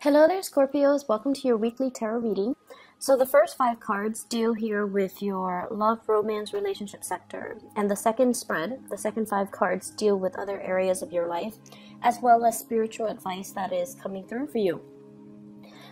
Hello there, Scorpios. Welcome to your weekly tarot reading. So the first 5 cards deal here with your love, romance, relationship sector. And the second spread, the second 5 cards, deal with other areas of your life, as well as spiritual advice that is coming through for you.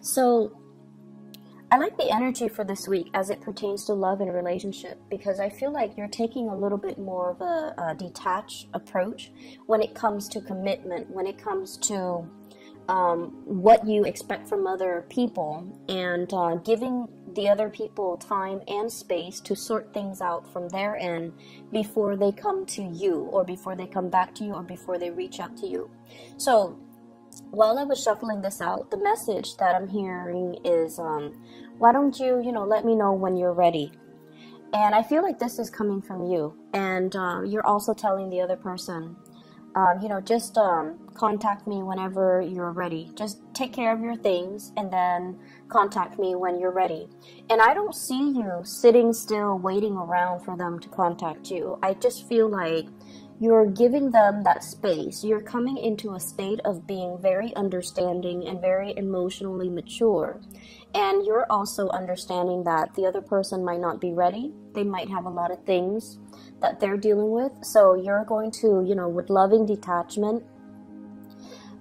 So I like the energy for this week as it pertains to love and relationship, because I feel like you're taking a little bit more of a detached approach when it comes to commitment, when it comes to what you expect from other people, and giving the other people time and space to sort things out from their end before they come to you, or before they come back to you, or before they reach out to you. So while I was shuffling this out, the message that I'm hearing is, why don't you, let me know when you're ready. And I feel like this is coming from you, and you're also telling the other person, just contact me whenever you're ready. Just take care of your things and then contact me when you're ready. And I don't see you sitting still waiting around for them to contact you. I just feel like you're giving them that space. You're coming into a state of being very understanding and very emotionally mature. And you're also understanding that the other person might not be ready. They might have a lot of things that they're dealing with. So you're going to, with loving detachment,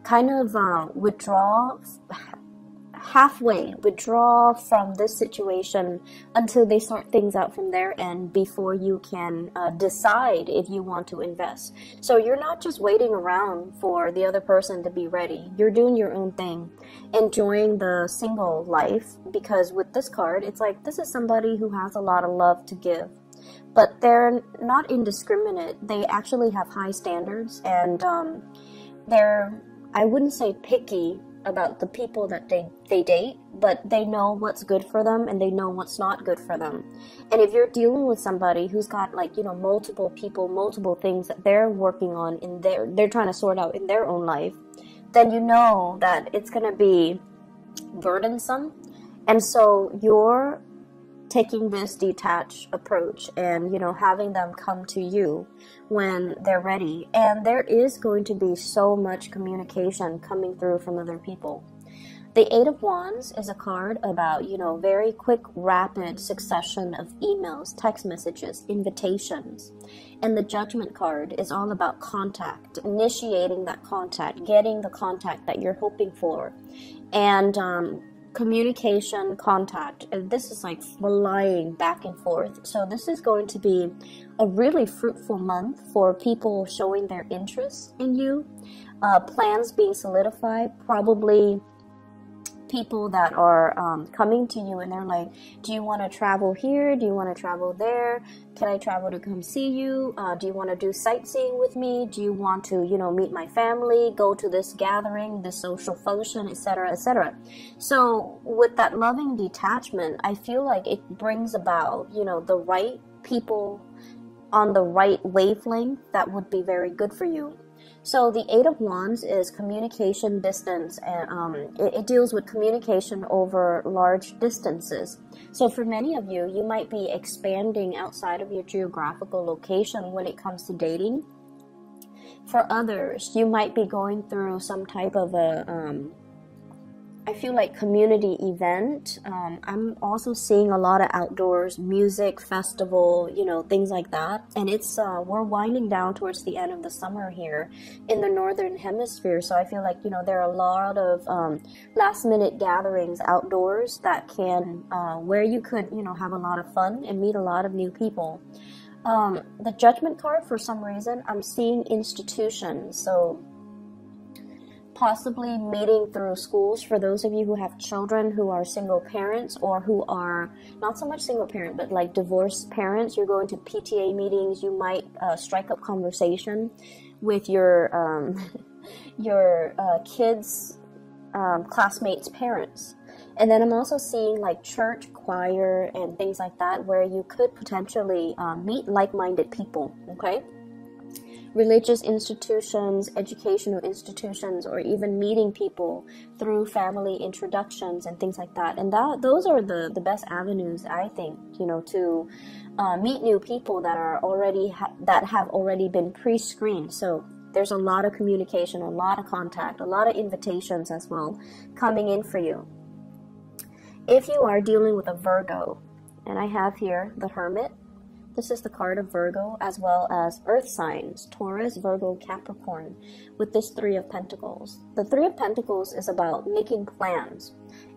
kind of withdraw from this situation until they sort things out from their end before you can decide if you want to invest. So you're not just waiting around for the other person to be ready. You're doing your own thing, enjoying the single life, because with this card, it's like this is somebody who has a lot of love to give. But they're not indiscriminate. They actually have high standards, and they're, I wouldn't say picky about the people that they date, but they know what's good for them and they know what's not good for them. And if you're dealing with somebody who's got multiple people, multiple things that they're working on they're trying to sort out in their own life, then you know that it's going to be burdensome. And so you're taking this detached approach and having them come to you when they're ready. And there is going to be so much communication coming through from other people. The 8 of Wands is a card about very quick, rapid succession of emails, text messages, invitations. And the Judgment card is all about contact, initiating that contact, getting the contact that you're hoping for, and communication, contact, and this is like flying back and forth. So this is going to be a really fruitful month for people showing their interest in you, plans being solidified, probably people that are coming to you and they're like, do you want to travel here? Do you want to travel there? Can I travel to come see you? Do you want to do sightseeing with me? Do you want to, meet my family, go to this gathering, this social function, etc., etc.? So with that loving detachment, I feel like it brings about, the right people on the right wavelength that would be very good for you. So the 8 of Wands is communication, distance, and it deals with communication over large distances. So for many of you, you might be expanding outside of your geographical location when it comes to dating. For others, you might be going through some type of I feel like community event. I'm also seeing a lot of outdoors music, festival, things like that. And it's we're winding down towards the end of the summer here in the northern hemisphere. So I feel like there are a lot of last minute gatherings outdoors that can where you could have a lot of fun and meet a lot of new people. The Judgment card, for some reason, I'm seeing institutions. So possibly meeting through schools for those of you who have children who are single parents, or who are not so much single parent but like divorced parents. You're going to PTA meetings. You might strike up conversation with your kids' classmates' parents. And then I'm also seeing like church choir and things like that, where you could potentially meet like-minded people. Okay. Religious institutions, educational institutions, or even meeting people through family introductions and things like that. And those are the best avenues, I think, to meet new people that are already that have already been pre-screened. So There's a lot of communication, a lot of contact, a lot of invitations as well coming in for you. If you are dealing with a Virgo, and I have here the Hermit, this is the card of Virgo, as well as earth signs, Taurus, Virgo, Capricorn, with this Three of Pentacles. The Three of Pentacles is about making plans.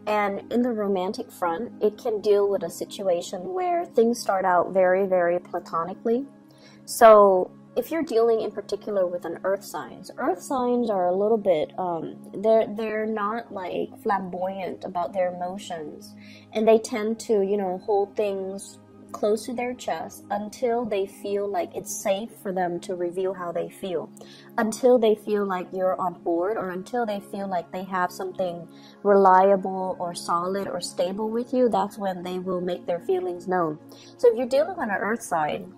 And in the romantic front, it can deal with a situation where things start out very, very platonically. So if you're dealing in particular with an earth signs are a little bit, they're not like flamboyant about their emotions. And they tend to, you know, hold things close to their chest until they feel like it's safe for them to reveal how they feel, until they feel like you're on board, or until they feel like they have something reliable or solid or stable with you. That's when they will make their feelings known. So if you're dealing on an earth sign,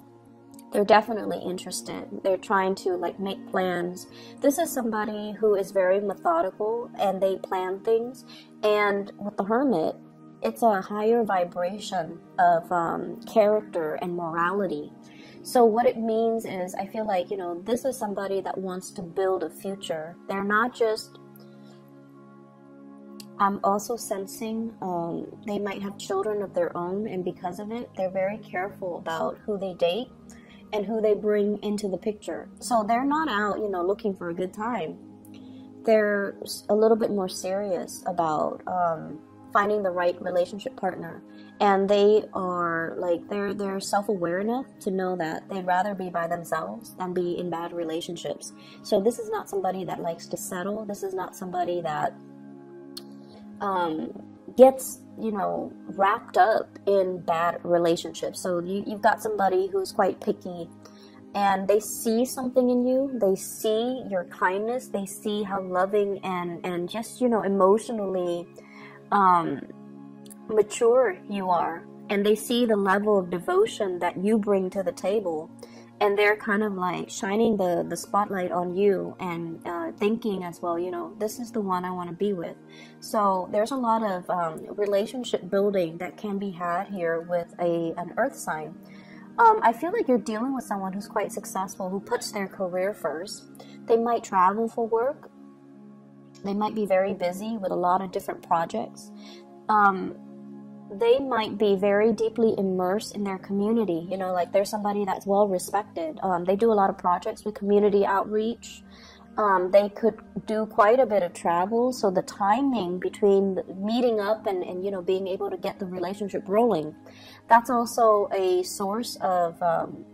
they're definitely interested. They're trying to like make plans. This is somebody who is very methodical and they plan things. And with the Hermit, it's a higher vibration of character and morality. So what it means is, I feel like, you know, this is somebody that wants to build a future. They're not just, I'm also sensing they might have children of their own, and because of it, they're very careful about who they date and who they bring into the picture. So they're not out, you know, looking for a good time. They're a little bit more serious about finding the right relationship partner, and they are like, they're self-aware enough to know that they'd rather be by themselves than be in bad relationships. So this is not somebody that likes to settle. This is not somebody that gets, you know, wrapped up in bad relationships. So you've got somebody who's quite picky, and they see something in you. They see your kindness. They see how loving and just, you know, emotionally mature you are, and they see the level of devotion that you bring to the table, and they're kind of like shining the spotlight on you, and thinking as well, you know, this is the one I want to be with. So there's a lot of relationship building that can be had here with an earth sign. I feel like you're dealing with someone who's quite successful, who puts their career first. They might travel for work. They might be very busy with a lot of different projects. They might be very deeply immersed in their community. You know, like they're somebody that's well respected. They do a lot of projects with community outreach. They could do quite a bit of travel. So the timing between meeting up and you know, being able to get the relationship rolling, that's also a source of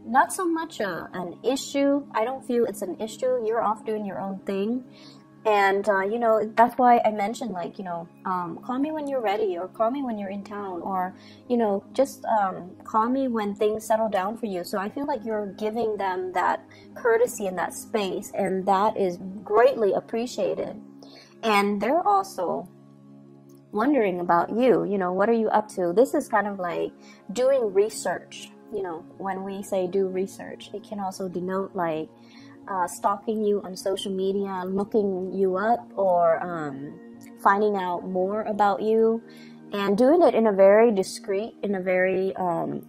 not so much an issue. I don't feel it's an issue. You're off doing your own thing. And, you know, that's why I mentioned, like, you know, call me when you're ready, or call me when you're in town, or, you know, just call me when things settle down for you. So I feel like you're giving them that courtesy and that space, and that is greatly appreciated. And they're also wondering about you. You know, what are you up to? This is kind of like doing research. You know, when we say do research, it can also denote like stalking you on social media, looking you up, or finding out more about you, and doing it in a very discreet, in a very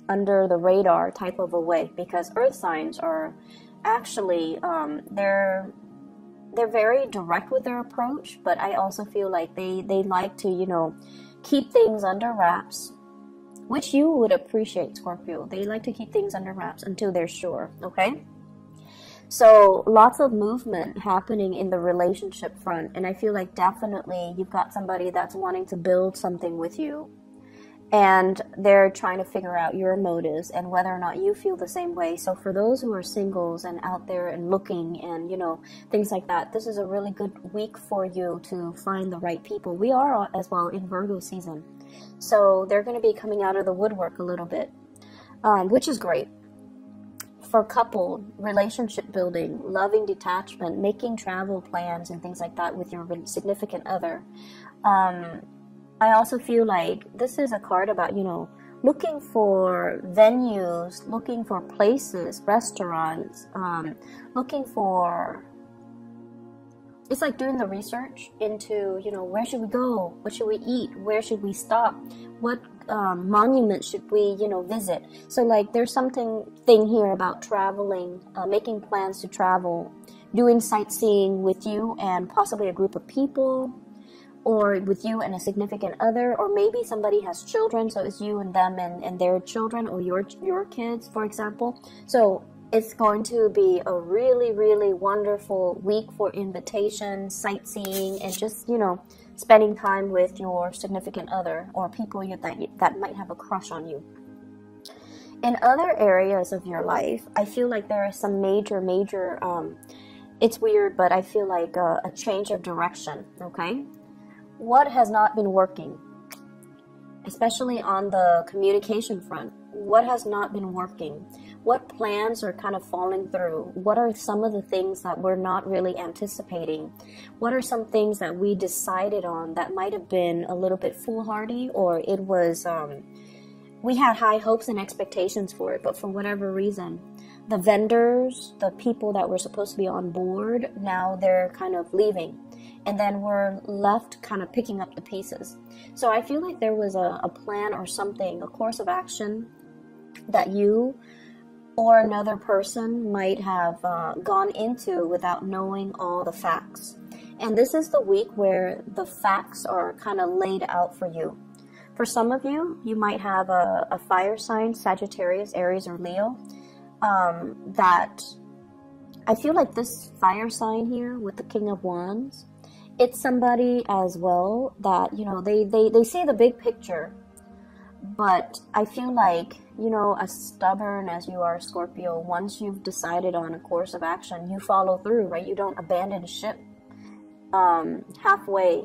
under the radar type of a way, because earth signs are actually they're very direct with their approach, but I also feel like they like to, you know, keep things under wraps, which you would appreciate, Scorpio. They like to keep things under wraps until they're sure, okay? So lots of movement happening in the relationship front, and I feel like definitely you've got somebody that's wanting to build something with you, and they're trying to figure out your motives and whether or not you feel the same way. So for those who are singles and out there and looking and, you know, things like that, this is a really good week for you to find the right people. We are as well in Virgo season, so they're going to be coming out of the woodwork a little bit, which is great. For couple, relationship building, loving detachment, making travel plans and things like that with your significant other. I also feel like this is a card about, you know, looking for venues, looking for places, restaurants, looking for, it's like doing the research into, you know, where should we go? What should we eat? Where should we stop? What monument should we, you know, visit? So like there's something here about traveling, making plans to travel, doing sightseeing with you and possibly a group of people, or with you and a significant other, or maybe somebody has children, so it's you and them and their children, or your kids, for example. So it's going to be a really, really wonderful week for invitation, sightseeing, and just, you know, spending time with your significant other or people that might have a crush on you. In other areas of your life, I feel like there are some major, it's weird, but I feel like a change of direction, okay? What has not been working, especially on the communication front? What has not been working? What plans are kind of falling through? What are some of the things that we're not really anticipating? What are some things that we decided on that might have been a little bit foolhardy, or it was, we had high hopes and expectations for it, but for whatever reason, the vendors, the people that were supposed to be on board, now they're kind of leaving. And then we're left kind of picking up the pieces. So I feel like there was a plan or something, a course of action that you or another person might have gone into without knowing all the facts. And this is the week where the facts are kind of laid out for you. For some of you, you might have a fire sign, Sagittarius, Aries, or Leo, that I feel like this fire sign here with the King of Wands, it's somebody as well that, you know, they see the big picture, but I feel like, you know, as stubborn as you are, Scorpio, once you've decided on a course of action, you follow through, right? You don't abandon ship halfway.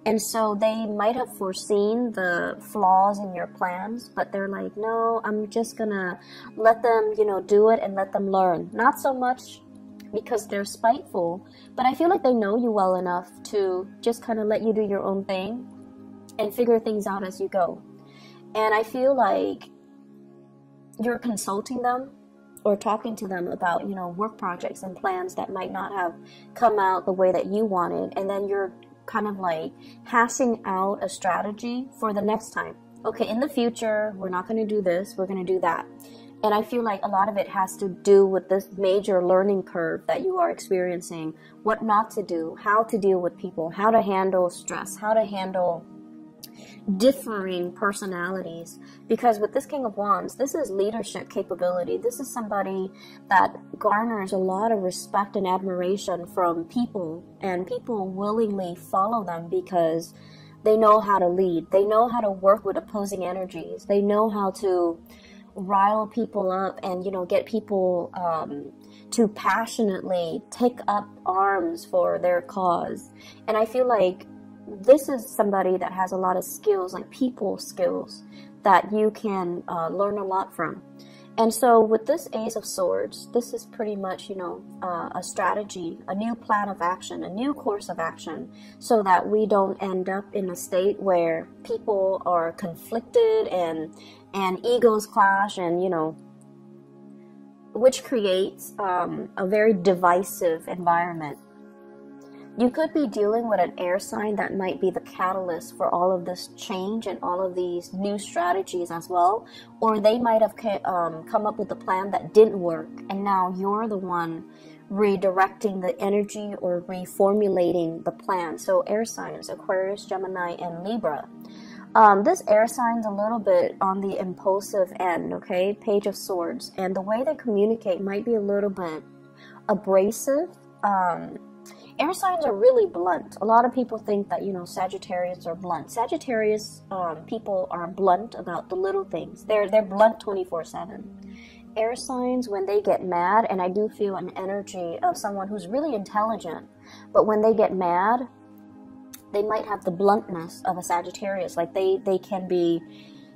And so they might have foreseen the flaws in your plans, but they're like, no, I'm just gonna let them, you know, do it and let them learn. Not so much because they're spiteful, but I feel like they know you well enough to just kind of let you do your own thing and figure things out as you go. And I feel like you're consulting them or talking to them about, you know, work projects and plans that might not have come out the way that you wanted, and then you're kind of like hashing out a strategy for the next time. Okay, in the future, we're not going to do this, we're going to do that. And I feel like a lot of it has to do with this major learning curve that you are experiencing, what not to do, how to deal with people, how to handle stress, how to handle differing personalities. Because with this King of Wands, this is leadership capability. This is somebody that garners a lot of respect and admiration from people, and people willingly follow them because they know how to lead. They know how to work with opposing energies. They know how to rile people up and, you know, get people to passionately take up arms for their cause. And I feel like this is somebody that has a lot of skills, like people skills, that you can learn a lot from. And so with this Ace of Swords, this is pretty much, you know, a strategy, a new plan of action, a new course of action, so that we don't end up in a state where people are conflicted and egos clash, and, you know, which creates a very divisive environment. You could be dealing with an air sign that might be the catalyst for all of this change and all of these new strategies as well. Or they might have come up with a plan that didn't work, and now you're the one redirecting the energy or reformulating the plan. So air signs, Aquarius, Gemini, and Libra. This air sign's a little bit on the impulsive end, okay? Page of Swords. And the way they communicate might be a little bit abrasive. Air signs are really blunt. A lot of people think that, you know, Sagittarius are blunt. Sagittarius people are blunt about the little things. They're blunt 24/7. Air signs, when they get mad, and I do feel an energy of someone who's really intelligent, but when they get mad, they might have the bluntness of a Sagittarius. Like they can be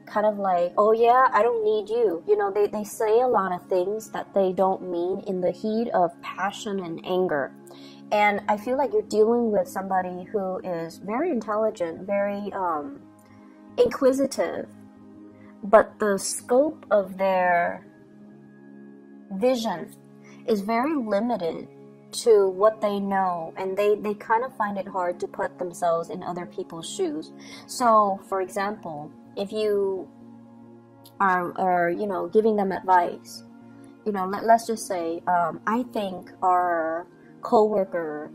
kind of like, oh yeah, I don't need you. You know, they say a lot of things that they don't mean in the heat of passion and anger. And I feel like you're dealing with somebody who is very intelligent, very inquisitive, but the scope of their vision is very limited to what they know, and they kind of find it hard to put themselves in other people's shoes. So, for example, if you are you know, giving them advice, you know, let's just say, I think our coworker,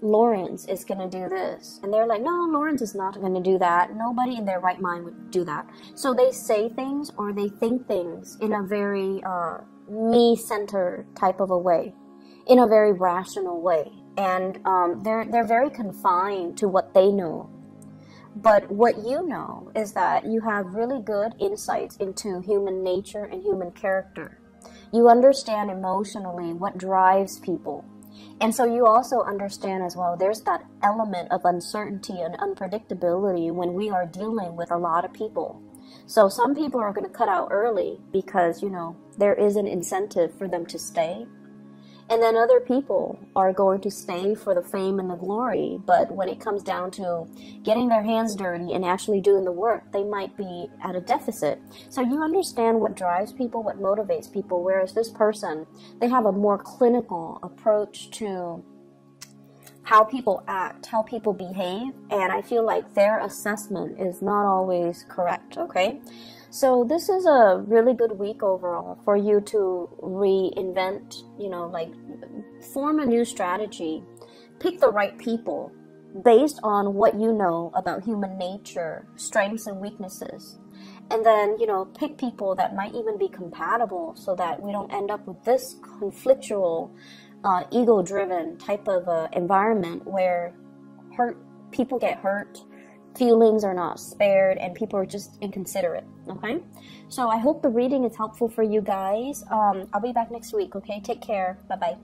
Lawrence is going to do this. And they're like, no, Lawrence is not going to do that. Nobody in their right mind would do that. So they say things or they think things in a very me-centered type of a way, in a very rational way. And they're very confined to what they know. But what you know is that you have really good insights into human nature and human character. You understand emotionally what drives people. And so you also understand as well, there's that element of uncertainty and unpredictability when we are dealing with a lot of people. So some people are going to cut out early because, you know, there is an incentive for them to stay. And then other people are going to stay for the fame and the glory. But when it comes down to getting their hands dirty and actually doing the work, they might be at a deficit. So you understand what drives people, what motivates people. Whereas this person, they have a more clinical approach to how people act, how people behave. And I feel like their assessment is not always correct, okay? So this is a really good week overall for you to reinvent, you know, like form a new strategy, pick the right people based on what you know about human nature, strengths and weaknesses. And then, you know, pick people that might even be compatible so that we don't end up with this conflictual, ego-driven type of environment where people get hurt, feelings are not spared, and people are just inconsiderate, okay? So I hope the reading is helpful for you guys. I'll be back next week, okay? Take care. Bye-bye.